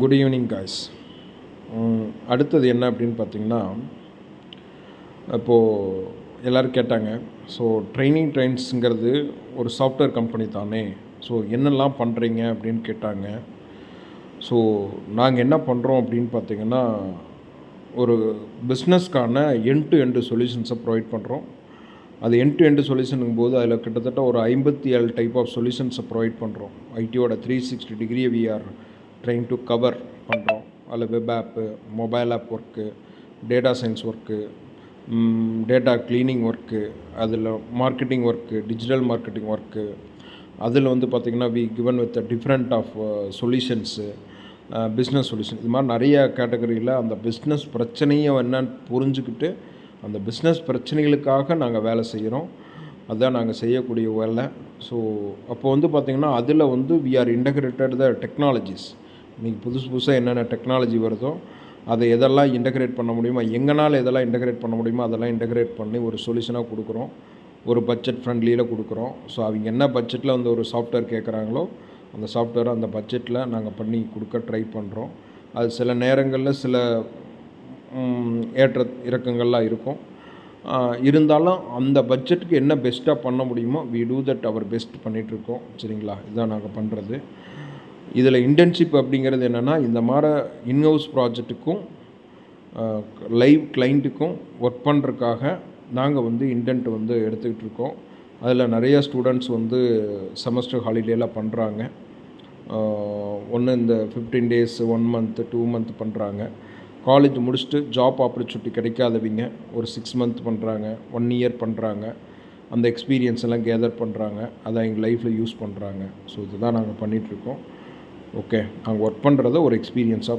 Good evening guys. அடுத்தது என்ன அப்படின்னு பார்த்தீங்கன்னா, இப்போது எல்லோரும் கேட்டாங்க, ஸோ ட்ரைன்ஸுங்கிறது ஒரு சாஃப்ட்வேர் கம்பெனி தானே, ஸோ என்னெல்லாம் பண்ணுறீங்க அப்படின்னு கேட்டாங்க. ஸோ நாங்கள் என்ன பண்ணுறோம் அப்படின்னு பார்த்தீங்கன்னா, ஒரு பிஸ்னஸ்க்கான எண்ட் டு எண்டு சொல்யூஷன்ஸை ப்ரொவைட் பண்ணுறோம். அது எண்ட் டு எண்டு சொல்யூஷனுங்கும் போது அதில் கிட்டத்தட்ட ஒரு 57 டைப் ஆஃப் சொல்யூஷன்ஸை ப்ரொவைட் பண்ணுறோம். ஐடியோட 360 டிகிரியை we are trying to cover பண்ணுறோம். அதில் web app, mobile app work, data science work, data cleaning work, அதில் marketing work, digital marketing work, அதில் வந்து பார்த்திங்கன்னா we given with different of solutions, business solution, இது மாதிரி நிறைய கேட்டகரியில் அந்த பிஸ்னஸ் பிரச்சனையை என்னன்னு புரிஞ்சுக்கிட்டு அந்த பிஸ்னஸ் பிரச்சனைகளுக்காக நாங்கள் வேலை செய்கிறோம். அதுதான் நாங்கள் செய்யக்கூடிய வேலை. ஸோ அப்போ வந்து பார்த்திங்கன்னா அதில் வந்து we are integrated the technologies. இன்றைக்கி புதுசாக என்னென்ன டெக்னாலஜி வருதோ அதை எதெல்லாம் இன்டகிரேட் பண்ண முடியுமோ, எங்களால் எதெல்லாம் இன்டகிரேட் பண்ண முடியுமோ அதெல்லாம் இன்டகிரேட் பண்ணி ஒரு சொல்யூஷனாக கொடுக்குறோம். ஒரு பட்ஜெட் ஃப்ரெண்ட்லியில் கொடுக்குறோம். ஸோ அவங்க என்ன பட்ஜெட்டில் வந்து ஒரு சாஃப்ட்வேர் கேட்குறாங்களோ அந்த சாஃப்ட்வேரை அந்த பட்ஜெட்டில் நாங்கள் பண்ணி கொடுக்க ட்ரை பண்ணுறோம். அது சில நேரங்களில் சில ஏற்ற இறக்கங்கள்லாம் இருக்கும். இருந்தாலும் அந்த பட்ஜெட்டுக்கு என்ன பெஸ்ட்டாக பண்ண முடியுமோ we do that our best பண்ணிகிட்ருக்கோம். சரிங்களா, இதுதான் நாங்கள் பண்ணுறது. இதில் இன்டர்ன்ஷிப் அப்படிங்கிறது என்னென்னா, இந்த மாதிரி இன்ஹவுஸ் ப்ராஜெக்ட்டுக்கும் லைவ் கிளைண்ட்டுக்கும் ஒர்க் பண்ணுறதுக்காக நாங்கள் வந்து இன்டென்ட் வந்து எடுத்துக்கிட்டு இருக்கோம். அதில் நிறைய ஸ்டூடெண்ட்ஸ் வந்து செமஸ்டர் ஹாலிடேலாம் பண்ணுறாங்க. ஒன்று இந்த 15 days 1 month 2 month பண்ணுறாங்க. காலேஜ் முடிச்சுட்டு ஜாப் ஆப்பர்ச்சுனிட்டி கிடைக்காதவங்க ஒரு 6 month பண்ணுறாங்க, 1 year பண்ணுறாங்க. அந்த எக்ஸ்பீரியன்ஸ் எல்லாம் கேதர் பண்ணுறாங்க, அதை எங்கள் லைஃப்பில் யூஸ் பண்ணுறாங்க. ஸோ இதுதான் நாங்கள் பண்ணிகிட்ருக்கோம். ஓகே, நாங்கள் ஒர்க் பண்ணுறத ஒரு எக்ஸ்பீரியன்ஸாக